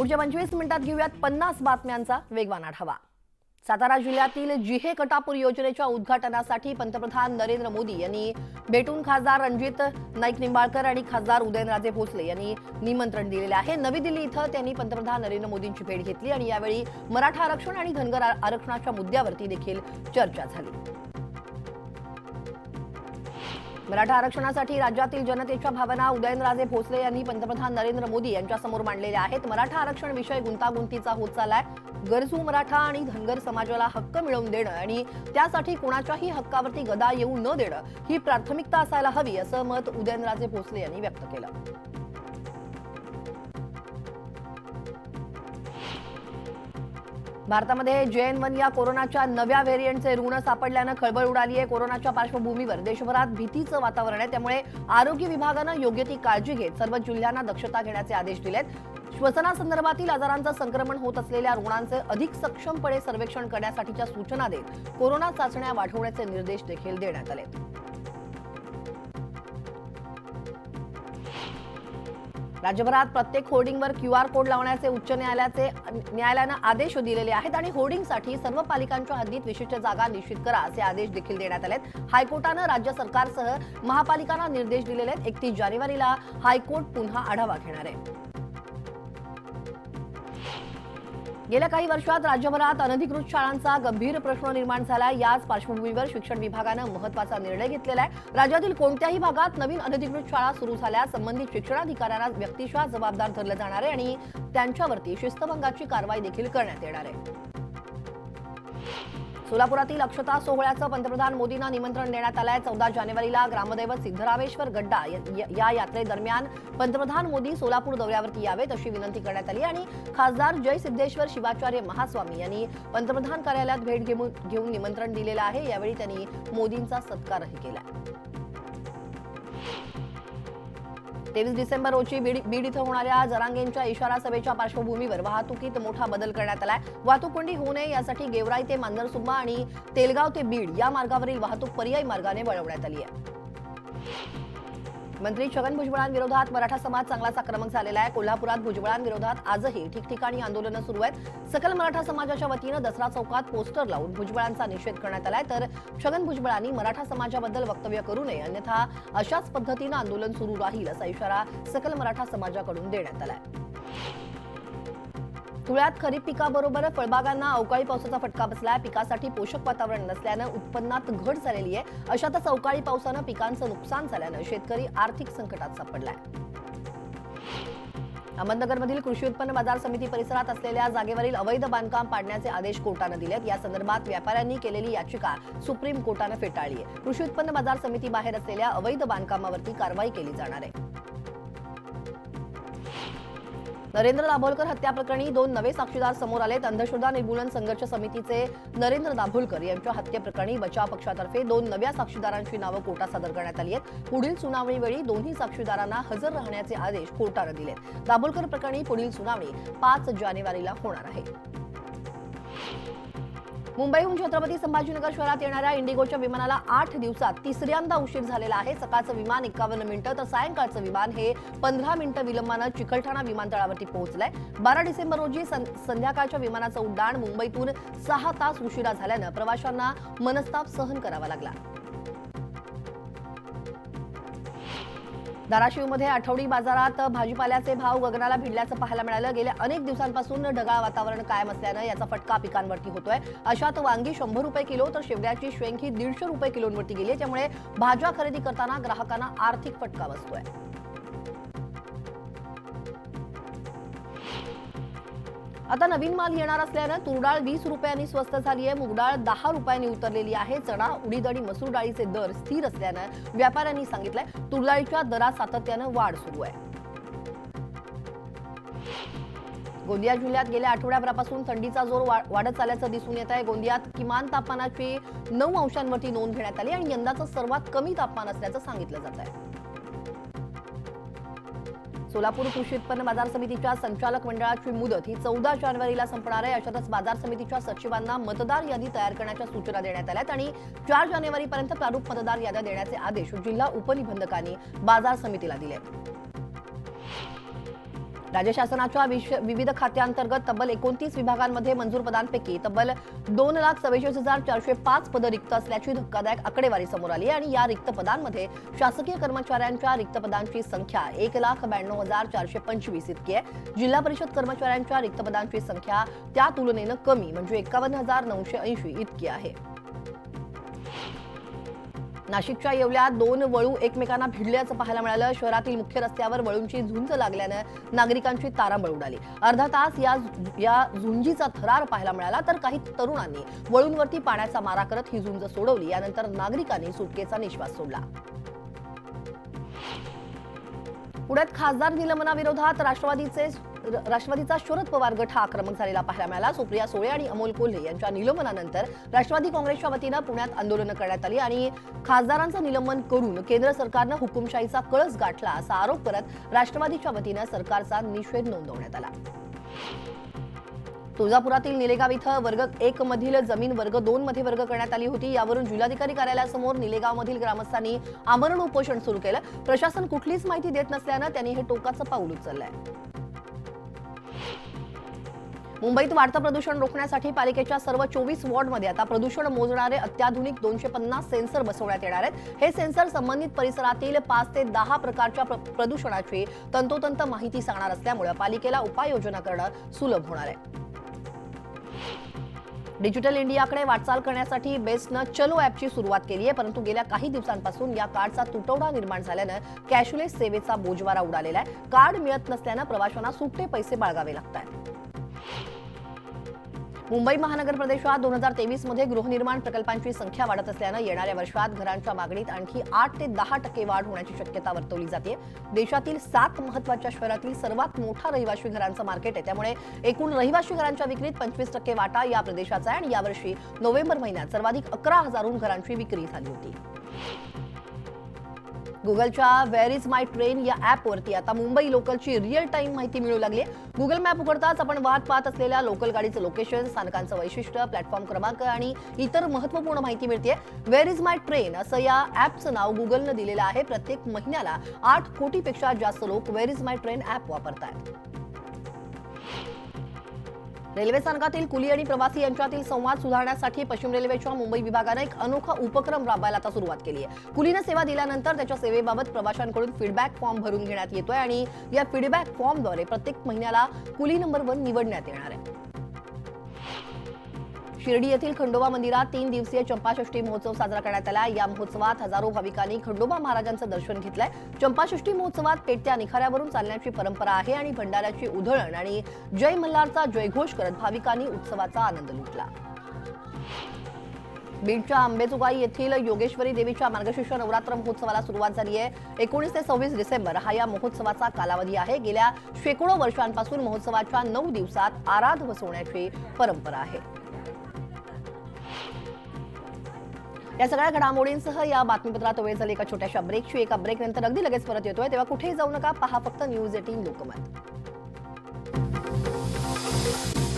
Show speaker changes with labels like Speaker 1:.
Speaker 1: पुढच्या 25 मिनिटात घेऊयात 50 बातम्यांचा वेगवान आढावा। सातारा जिल्ह्यातील जिहे कटापूर योजनेच्या उद्घाटनासाठी पंतप्रधान नरेंद्र मोदी यांनी भेटून खासदार रणजित नाईक निंबाळकर आणि खासदार उदयनराजे भोसले यांनी निमंत्रण दिलेले आहे। नवी दिल्ली इथं त्यांनी पंतप्रधान नरेंद्र मोदींची भेट घेतली आणि यावेळी मराठा आरक्षण आणि धनगर आरक्षणाच्या मुद्द्यावरती देखील चर्चा झाली। मराठा आरक्षणासाठी राज्यातील जनतेच्या भावना उदयनराजे भोसले यांनी पंतप्रधान नरेंद्र मोदी यांच्यासमोर मांडलेल्या आहेत। मराठा आरक्षण विषय गुंतागुंतीचा होत चाललाय। गरजू मराठा आणि धनगर समाजाला हक्क मिळवून देणं आणि त्यासाठी कोणाच्याही हक्कावरती गदा येऊ न देणं ही प्राथमिकता असायला हवी, असं मत उदयनराजे भोसले यांनी व्यक्त केलं। भारतामध्ये JN1 या कोरोनाच्या नव्या व्हेरियंटचे रुग्ण सापडल्यानं खळबळ उडाली आहे। कोरोनाच्या पार्श्वभूमीवर देशभरात भीतीचं वातावरण आहे, त्यामुळे आरोग्य विभागानं योग्य ती काळजी घेत सर्व जिल्ह्यांना दक्षता घेण्याचे आदेश दिलेत। श्वसनासंदर्भातील आजारांचं संक्रमण होत असलेल्या रुग्णांचे अधिक सक्षमपणे सर्वेक्षण करण्यासाठीच्या सूचना देत कोरोना चाचण्या वाढवण्याचे निर्देश देखील देण्यात आले। राज्यभरात प्रत्येक होर्डिंगवर QR कोड लावण्याचे उच्च न्यायालयानं आदेश दिलेले आहेत आणि होर्डिंगसाठी सर्व पालिकांच्या हद्दीत विशिष्ट जागा निश्चित करा असे आदेश देखील देण्यात आलेत। हायकोर्टानं राज्य सरकारसह महापालिकांना निर्देश दिलेले आहेत। 31 जानेवारीला हायकोर्ट पुन्हा आढावा घेणार आहे। गेल्या काही वर्षात राज्यभरात अनधिकृत शाळांचा गंभीर प्रश्न निर्माण झाला। याच पार्श्वभूमीवर शिक्षण विभागानं महत्त्वाचा निर्णय घेतलेला आहे। राज्यातील कोणत्याही भागात नवीन अनधिकृत शाळा सुरू झाल्यास संबंधित शिक्षणाधिकाऱ्यांना व्यक्तिशः जबाबदार धरलं जाणार आहे आणि त्यांच्यावरती शिस्तभंगाची कारवाई देखील करण्यात येणार आहे। सोलापुरातील अक्षता सोहळ्याचं पंतप्रधान मोदींना निमंत्रण देण्यात आलंय। 14 जानेवारीला ग्रामदैवत सिद्धरामेश्वर गड्डा या यात्रेदरम्यान पंतप्रधान मोदी सोलापूर दौऱ्यावरती यावेत अशी विनंती करण्यात आली आणि खासदार जय सिद्धेश्वर शिवाचार्य महास्वामी यांनी पंतप्रधान कार्यालयात भेट घेऊन निमंत्रण दिलेलं आहे। यावेळी त्यांनी मोदींचा सत्कारही केला। 23 डिसेंबर रोजी बीड इथं होणाऱ्या जरांगेंच्या इशारा सभेच्या पार्श्वभूमीवर वाहतुकीत मोठा बदल करण्यात आलाय। वाहतूक कोंडी होऊ नये यासाठी गेवराई ते मांजरसुंबा आणि तेलगाव ते बीड या मार्गावरील वाहतूक पर्यायी मार्गाने वळवण्यात आली आहे। मंत्री छगन भुजबळांविरोधात मराठा समाज चांगलाच आक्रमक झालेला आहे। कोल्हापुरात भुजबळांविरोधात आजही ठिकठिकाणी आंदोलनं सुरू आहेत। सकल मराठा समाजाच्या वतीनं दसरा चौकात पोस्टर लावून भुजबळांचा निषेध करण्यात आलाय, तर छगन भुजबळांनी मराठा समाजाबद्दल वक्तव्य करू नये, अन्यथा अशाच पद्धतीनं आंदोलन सुरू राहील असा इशारा सकल मराठा समाजाकडून देण्यात आलाय। धुळ्यात खरीप पिकाबरोबर फळबागांना अवकाळी पावसाचा फटका बसलाय। पिकासाठी पोषक वातावरण नसल्यानं उत्पन्नात घट झालेली आहे। अशातच अवकाळी पावसानं पिकांचं नुकसान झाल्यानं शेतकरी आर्थिक संकटात सापडलाय। अहमदनगरमधील कृषी उत्पन्न बाजार समिती परिसरात असलेल्या जागेवरील अवैध बांधकाम पाडण्याचे आदेश कोर्टानं दिलेत। या संदर्भात व्यापाऱ्यांनी केलेली याचिका सुप्रीम कोर्टानं फेटाळली आहे। कृषी उत्पन्न बाजार समिती बाहेर असलेल्या अवैध बांधकामावरती कारवाई केली जाणार आहे। नरेंद्र दाभोलकर हत्या प्रकरणी 2 नवे साक्षीदार समोर आलेत। अंधश्रद्धा निर्मूलन संघर्ष समितीचे नरेंद्र दाभोलकर यांच्या हत्येप्रकरणी बचाव पक्षातर्फे 2 नव्या साक्षीदारांची नावं कोर्टात सादर करण्यात आली आहेत। पुढील सुनावणीवेळी दोन्ही साक्षीदारांना हजर राहण्याचे आदेश कोर्टानं दिलेत। दाभोलकर प्रकरणी पुढील सुनावणी 5 जानेवारीला होणार आहे। मुंबईहून छत्रपती संभाजीनगर शहरात येणाऱ्या इंडिगोच्या विमानाला 8 दिवसात तिसऱ्यांदा उशीर झालेला आहे। सकाळचं विमान 51 मिनिटं तर सायंकाळचं विमान हे 15 मिनिटं विलंबानं चिकलठाणा विमानतळावरती पोहोचलंय। 12 डिसेंबर रोजी संध्याकाळच्या विमानाचं उड्डाण मुंबईतून 6 तास उशिरा झाल्यानं प्रवाशांना मनस्ताप सहन करावा लागला। धाराशिवमध्ये आठवडी बाजारात भाजीपाल्याचे भाव गगनाला भिडल्याचं पाहायला मिळालं। गेल्या अनेक दिवसांपासून ढगाळ वातावरण कायम असल्यानं याचा फटका पिकांवरती होतोय। अशात वांगी 100 रुपये किलो तर शेवग्याची शेंग ही 150 रुपये किलोवरती गेली, त्यामुळे भाज्या खरेदी करताना ग्राहकांना आर्थिक फटका बसतोय। आता नवीन माल येणार असल्यानं तुरडाळ 20 रुपयांनी स्वस्त झाली आहे। मुगडाळ 10 रुपयांनी उतरलेली आहे। चणा, उडीद आणि मसूर डाळीचे दर स्थिर असल्यानं व्यापाऱ्यांनी सांगितलंय तुरडाळीच्या दरात सातत्यानं वाढ सुरू आहे। गोंदिया जिल्ह्यात गेल्या आठवड्याभरापासून थंडीचा जोर वाढत चालल्याचं दिसून येत आहे। गोंदियात किमान तापमानाची 9 अंशांवरती नोंद घेण्यात आली आणि यंदाचं सर्वात कमी तापमान असल्याचं सांगितलं जात आहे। सोलापूर कृषी उत्पन्न बाजार समितीच्या संचालक मंडळाची मुदत ही 14 जानेवारीला संपणार आहे। अशातच बाजार समितीच्या सचिवांना मतदार यादी तयार करण्याच्या सूचना देण्यात आल्यात आणि 4 जानेवारीपर्यंत प्रारूप मतदार याद्या देण्याचे आदेश जिल्हा उपनिबंधकांनी बाजार समितीला दिले। राज्य शासनाच्या विविध खात्यांतर्गत तब्बल 29 विभागांमध्ये मंजूर पदांपैकी तब्बल 2,44,405 पदं रिक्त असल्याची धक्कादायक आकडेवारी समोर आली आणि या रिक्त पदांमध्ये शासकीय कर्मचाऱ्यांच्या रिक्त पदांची संख्या 1,92,425 इतकी आहे. जिल्हा परिषद कर्मचाऱ्यांच्या रिक्त पदांची संख्या त्या तुलनेनं कमी म्हणजे 51,980 इतकी आहे. नाशिकच्या येवल्यात 2 वळू एकमेकांना भिडल्याचं पाहायला मिळालं. शहरातील मुख्य रस्त्यावर वळूंची झुंज लागल्यानं नागरिकांची तारांबळ उडाली. अर्धा तास या झुंजीचा थरार पाहायला मिळाला तर काही तरुणांनी वळूंवरती पाण्याचा मारा करत ही झुंज सोडवली. यानंतर नागरिकांनी सुटकेचा निश्वास सोडला. पुण्यात खासदार निलंबनाविरोधात राष्ट्रवादीचा शरद पवार गट हा आक्रमक झालेला पाहायला मिळाला. सुप्रिया सुळे आणि अमोल कोल्हे यांच्या निलंबनानंतर राष्ट्रवादी काँग्रेसच्या वतीनं पुण्यात आंदोलनं करण्यात आली आणि खासदारांचं निलंबन करून केंद्र सरकारनं हुकुमशाहीचा कळस गाठला असा आरोप करत राष्ट्रवादीच्या वतीनं सरकारचा निषेध नोंदवण्यात आला. तुळजापुरातील निलेगाव इथं वर्ग 1 मधील जमीन वर्ग 2 मध्ये वर्ग करण्यात आली होती. यावरून जिल्हाधिकारी कार्यालयासमोर निलेगावमधील ग्रामस्थांनी आमरण उपोषण सुरू केलं. प्रशासन कुठलीच माहिती देत नसल्यानं त्यांनी हे टोकाचं पाऊल उचललंय. मुंबईत वाढतं प्रदूषण रोखण्यासाठी पालिकेच्या सर्व 24 वॉर्डमध्ये आता प्रदूषण मोजणारे अत्याधुनिक 250 सेन्सर बसवण्यात येणार आहेत. हे सेन्सर संबंधित परिसरातील 5 ते 10 प्रकारच्या प्रदूषणाची तंतोतंत माहिती सांगणार असल्यामुळे पालिकेला उपाययोजना करणं सुलभ होणार आहे. डिजिटल इंडियाकडे वाटचाल करण्यासाठी बेस्टनं चलो ॲपची सुरुवात केली आहे. परंतु गेल्या काही दिवसांपासून या कार्डचा तुटवडा निर्माण झाल्यानं कॅशलेस सेवेचा बोजवारा उडालेला आहे. कार्ड मिळत नसल्यानं प्रवाशांना सुट्टे पैसे बाळगावे लागतात. मुंबई महानगर प्रदेशात 2023 मध्ये गृहनिर्माण प्रकल्पांची संख्या वाढत असल्यानं येणाऱ्या वर्षात घरांच्या मागणीत आणखी 8 ते 10% वाढ होण्याची शक्यता वर्तवली जाते. देशातील 7 महत्त्वाच्या शहरातील सर्वात मोठा रहिवासी घरांचं मार्केट आहे. त्यामुळे एकूण रहिवासी घरांच्या विक्रीत 25% वाटा या प्रदेशाचा आहे आणि यावर्षी नोव्हेंबर महिन्यात सर्वाधिक 11,000 घरांची विक्री झाली होती. गुगलच्या वेअर इज माय ट्रेन या ॲपवरती आता मुंबई लोकलची रिअल टाइम माहिती मिळू लागली आहे. गुगल मॅप उघडताच आपण वाट पाहत असलेल्या लोकल गाडीचं लोकेशन, स्थानकांचं वैशिष्ट्य, प्लॅटफॉर्म क्रमांक आणि इतर महत्त्वपूर्ण माहिती मिळते. वेअर इज माय ट्रेन असं या ॲपचं नाव गुगलनं दिलेलं आहे. प्रत्येक महिन्याला 8 कोटीपेक्षा जास्त लोक where is my train app वापरतात. रेल्वे स्थानकातील कुली आणि प्रवासी यांच्यातील संवाद सुधारण्यासाठी पश्चिम रेल्वेच्या मुंबई विभागाने एक अनोखा उपक्रम राबवायला आता सुरुवात केली आहे. कुलीने सेवा दिल्यानंतर त्याच्या सेवेबाबत प्रवाशांकडून फीडबॅक फॉर्म भरून घेण्यात येतोय आणि या फीडबॅक फॉर्मद्वारे प्रत्येक महिन्याला कुली नंबर 1 निवडण्यात येणार आहे. शिर्डी येथील खंडोबा मंदिरात 3 दिवसीय चंपाषष्ठी महोत्सव साजरा करण्यात आला. या महोत्सवात हजारो भाविकांनी खंडोबा महाराजांचं दर्शन घेतलंय. चंपाषष्ठी महोत्सवात पेटत्या निखाऱ्यावरून चालण्याची परंपरा आहे आणि भंडाऱ्याची उधळण आणि जय मल्हारचा जयघोष करत भाविकांनी उत्सवाचा आनंद लुटला. बीडच्या अंबेजोगाई येथील योगेश्वरी देवीच्या मार्गशीर्ष नवरात्र महोत्सवाला सुरुवात झाली आहे. 19 ते 26 डिसेंबर हा या महोत्सवाचा कालावधी आहे. गेल्या शेकडो वर्षांपासून महोत्सवाच्या 9 दिवसात आराध बसवण्याची परंपरा आहे. या सगळ्या घडामोडींसह या बातमीपत्रात वेळ झाली एका छोट्याशा ब्रेकची. एका ब्रेकनंतर अगदी लगेच परत येतोय. तेव्हा कुठेही जाऊ नका, पहा फक्त न्यूज 18 लोकमत.